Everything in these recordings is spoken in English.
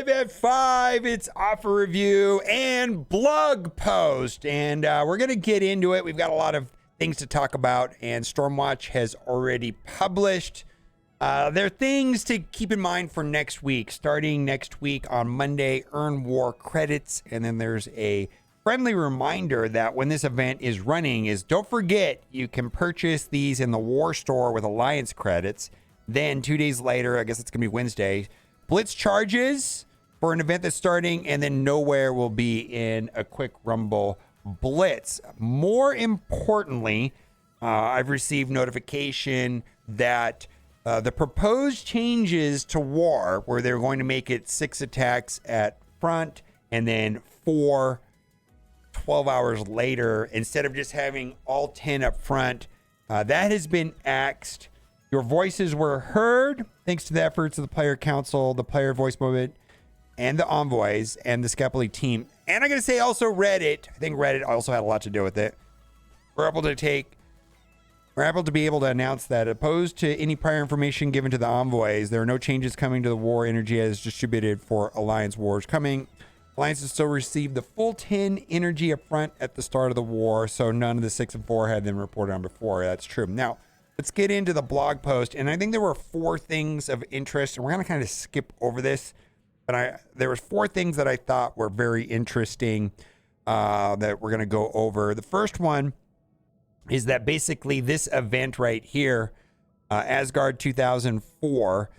5 at 5. It's offer review and blog post. And we're going to get into it. We've got a lot of things to talk about. And Stormwatch has already published. There are things to keep in mind for next week. Starting next week on Monday, earn war credits. And then there's a friendly reminder that when this event is running is don't forget you can purchase these in the war store with Alliance credits. Then 2 days later, I guess it's going to be Wednesday, Blitz charges for an event that's starting, and then Nowhere will be in a quick Rumble Blitz. More importantly, I've received notification that the proposed changes to War, where they're going to make it 6 attacks at front and then 4 12 hours later, instead of just having all 10 up front, that has been axed. Your voices were heard thanks to the efforts of the player council, the player voice movement, and the envoys and the Scapoli team. And I'm going to say also Reddit. I think Reddit also had a lot to do with it. We're able to be able to announce that opposed to any prior information given to the envoys, there are no changes coming to the war energy as distributed for Alliance wars coming. Alliance has still received the full 10 energy up front at the start of the war, so none of the 6 and 4 had been reported on before. That's true. Now, let's get into the blog post, and I think there were 4 things of interest, and we're going to kind of skip over this, but there was 4 things that I thought were very interesting that we're going to go over. The first one is that basically this event right here, Asgard 2004,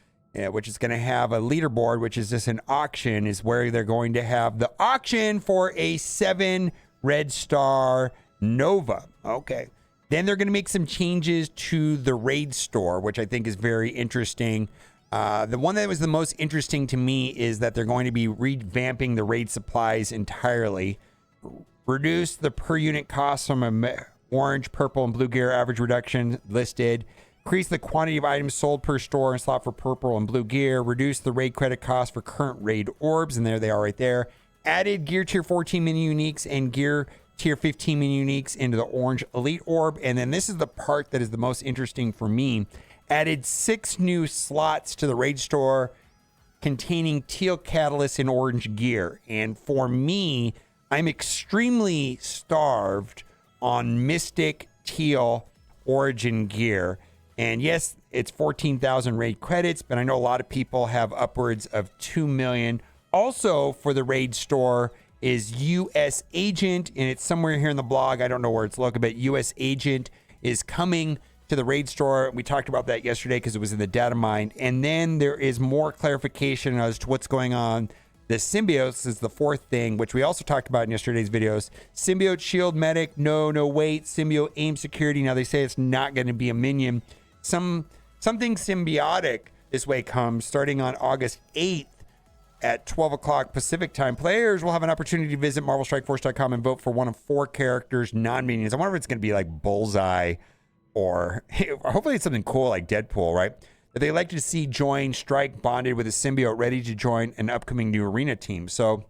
which is going to have a leaderboard, which is just an auction, is where they're going to have the auction for a 7 red star Nova. Okay. Then they're going to make some changes to the raid store, which I think is very interesting. The one that was the most interesting to me is that they're going to be revamping the raid supplies entirely. Reduce the per unit cost from orange, purple, and blue gear average reduction listed. Increase the quantity of items sold per store and slot for purple and blue gear. Reduce the raid credit cost for current raid orbs. And there they are right there. Added gear tier 14 mini uniques and gear tier 15 mini uniques into the orange elite orb. And then this is the part that is the most interesting for me. Added 6 new slots to the raid store containing teal catalysts and orange gear. And for me, I'm extremely starved on Mystic Teal Origin gear. And yes, it's 14,000 raid credits, but I know a lot of people have upwards of 2 million. Also for the raid store is US Agent, and it's somewhere here in the blog. I don't know where it's located, but US Agent is coming to the raid store. We talked about that yesterday because it was in the data mine. And then there is more clarification as to what's going on. The symbiotes is the 4th thing, which we also talked about in yesterday's videos. Symbiote shield medic, no wait. Symbiote aim security. Now they say it's not going to be a minion. Something symbiotic this way comes starting on August 8th at 12 o'clock Pacific time. Players will have an opportunity to visit MarvelStrikeForce.com and vote for one of 4 characters, non-minions. I wonder if it's going to be like Bullseye or hopefully it's something cool like Deadpool, right? That they like to see join Strike bonded with a symbiote ready to join an upcoming new arena team. So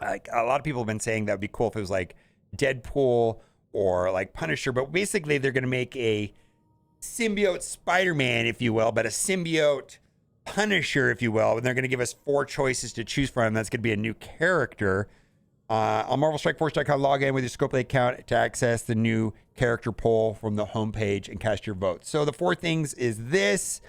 like a lot of people have been saying that would be cool if it was like Deadpool or like Punisher, but basically they're going to make a symbiote Spider-Man, if you will, but a symbiote Punisher, if you will, and they're going to give us 4 choices to choose from. That's going to be a new character. On MarvelStrikeForce.com, log in with your Scopely account to access the new character poll from the homepage and cast your vote. So the 4 things is this.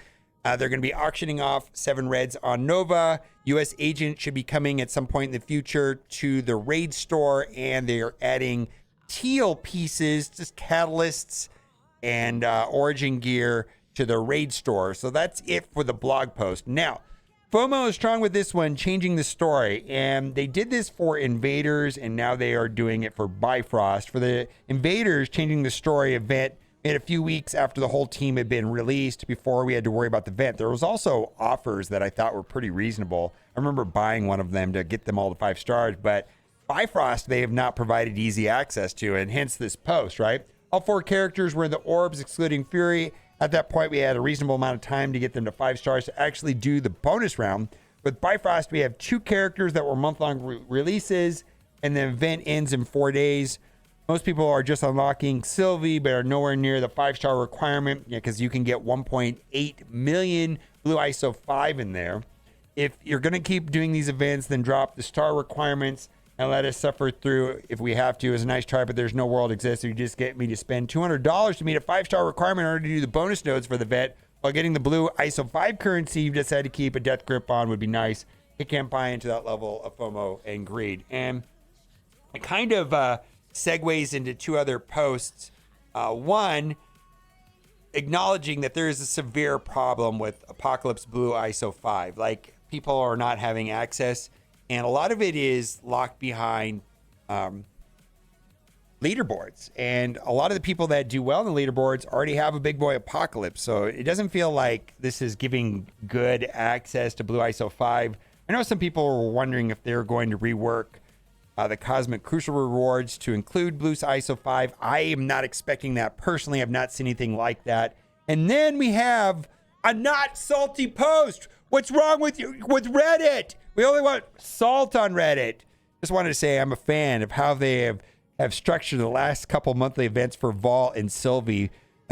They're going to be auctioning off 7 reds on Nova. US Agent should be coming at some point in the future to the raid store, and they are adding teal pieces, just catalysts, and origin gear to the raid store. So that's it for the blog post. Now, FOMO is strong with this one, changing the story. And they did this for Invaders, and now they are doing it for Bifrost. For the Invaders, changing the story event made a few weeks after the whole team had been released before we had to worry about the event. There was also offers that I thought were pretty reasonable. I remember buying one of them to get them all to 5 stars, but Bifrost they have not provided easy access to, and hence this post, right? All 4 characters were in the orbs, excluding Fury. At that point, we had a reasonable amount of time to get them to 5 stars to actually do the bonus round. With Bifrost, we have 2 characters that were month-long releases, and the event ends in 4 days. Most people are just unlocking Sylvie, but are nowhere near the 5-star requirement because you can get 1.8 million Blue ISO 5 in there. if you're going to keep doing these events, then drop the star requirements and let us suffer through if we have to. It's a nice try, but there's no world exists. So you just get me to spend $200 to meet a 5-star requirement in order to do the bonus nodes for the vet while getting the blue ISO 5 currency you've decided to keep a death grip on would be nice. It can't buy into that level of FOMO and greed. And it kind of segues into two other posts. One, acknowledging that there is a severe problem with Apocalypse Blue ISO 5. Like, people are not having access, and a lot of it is locked behind leaderboards. And a lot of the people that do well in the leaderboards already have a big boy Apocalypse. So it doesn't feel like this is giving good access to Blue ISO 5. I know some people were wondering if they're going to rework the Cosmic Crucial rewards to include Blue ISO 5. I am not expecting that personally. I've not seen anything like that. And then we have a not salty post. What's wrong with you with Reddit? We only want salt on Reddit. Just wanted to say I'm a fan of how they have structured the last couple monthly events for Vol and Sylvie,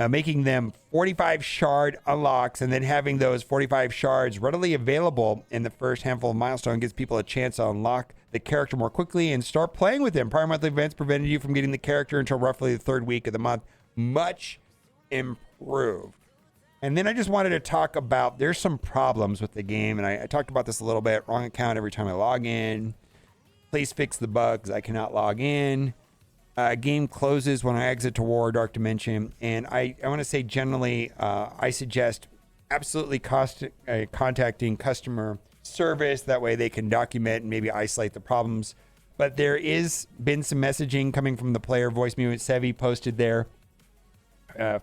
making them 45 shard unlocks, and then having those 45 shards readily available in the first handful of milestone gives people a chance to unlock the character more quickly and start playing with them. Prior monthly events prevented you from getting the character until roughly the third week of the month. Much improved. And then I just wanted to talk about, there's some problems with the game, and I talked about this a little bit. Wrong account every time I log in. Please fix the bugs. I cannot log in. Game closes when I exit to War Dark Dimension. And I want to say generally, I suggest absolutely contacting customer service. That way they can document and maybe isolate the problems. But there is been some messaging coming from the player. Voice Mutant Sevi posted there.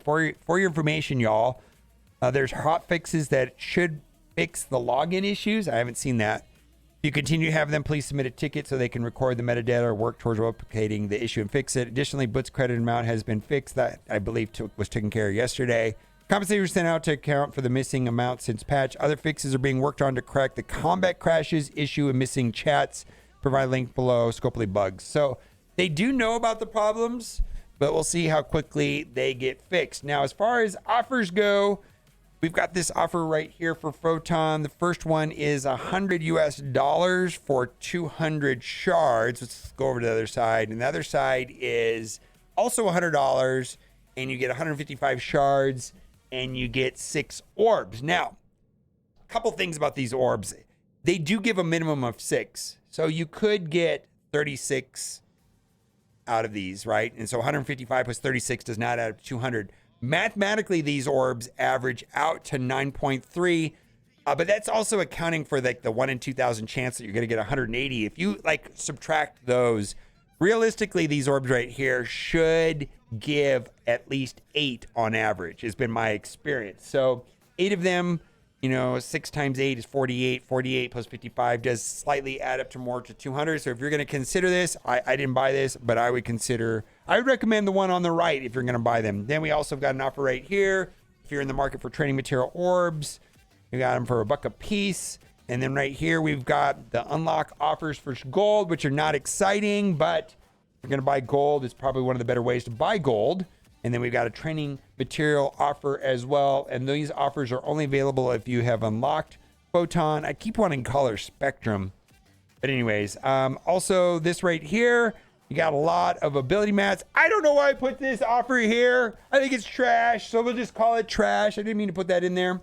For your information, y'all, there's hot fixes that should fix the login issues. I haven't seen that. If you continue to have them, please submit a ticket so they can record the metadata or work towards replicating the issue and fix it. Additionally, Boot's credit amount has been fixed. That, I believe, was taken care of yesterday. Compensators sent out to account for the missing amount since patch. Other fixes are being worked on to correct the combat crashes issue and missing chats. Provide link below. Scopely bugs. So they do know about the problems, but we'll see how quickly they get fixed. Now, as far as offers go, we've got this offer right here for Photon. The first one is $100 for 200 shards. Let's go over to the other side. And the other side is also $100, and you get 155 shards, and you get 6 orbs. Now, a couple things about these orbs. They do give a minimum of 6. So you could get 36 out of these, right? And so 155 plus 36 does not add up to 200. Mathematically, these orbs average out to 9.3, but that's also accounting for like the 1 in 2,000 chance that you're going to get 180. If you like subtract those, realistically, these orbs right here should give at least 8 on average, has been my experience. So 8 of them, 6 times 8 is 48. 48 plus 55 does slightly add up to more to 200. So if you're going to consider this, I didn't buy this, but I would recommend the one on the right if you're going to buy them. Then we also got an offer right here. If you're in the market for training material orbs, we got them for $1 a piece. And then right here, we've got the unlock offers for gold, which are not exciting, but if you're going to buy gold, it's probably one of the better ways to buy gold. And then we've got a training material offer as well. And these offers are only available if you have unlocked Photon. I keep wanting color spectrum. But anyways, also this right here, you got a lot of ability mats. I don't know why I put this offer here. I think it's trash. So we'll just call it trash. I didn't mean to put that in there.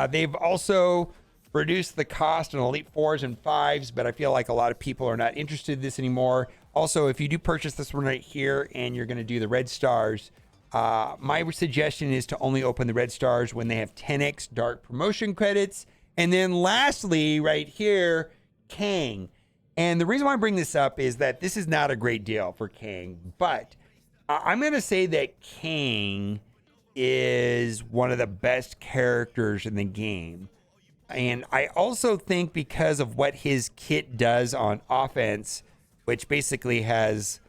They've also reduced the cost on Elite 4s and 5s, but I feel like a lot of people are not interested in this anymore. Also, if you do purchase this one right here and you're going to do the red stars, my suggestion is to only open the red stars when they have 10x dark promotion credits. And then lastly, right here, Kang. And the reason why I bring this up is that this is not a great deal for Kang, but I'm going to say that Kang is one of the best characters in the game. And I also think because of what his kit does on offense, which basically has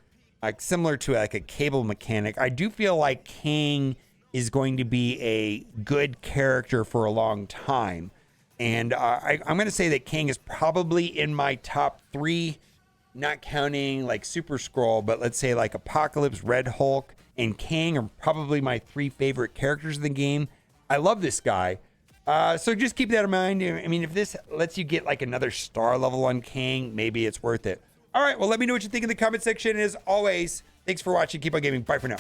like similar to like a cable mechanic, I do feel like Kang is going to be a good character for a long time. And I'm going to say that Kang is probably in my top 3, not counting like Super Skrull, but let's say like Apocalypse, Red Hulk, and Kang are probably my 3 favorite characters in the game. I love this guy. So just keep that in mind. I mean, if this lets you get like another star level on King, maybe it's worth it. All right, well, let me know what you think in the comment section. And as always, thanks for watching. Keep on gaming. Bye for now.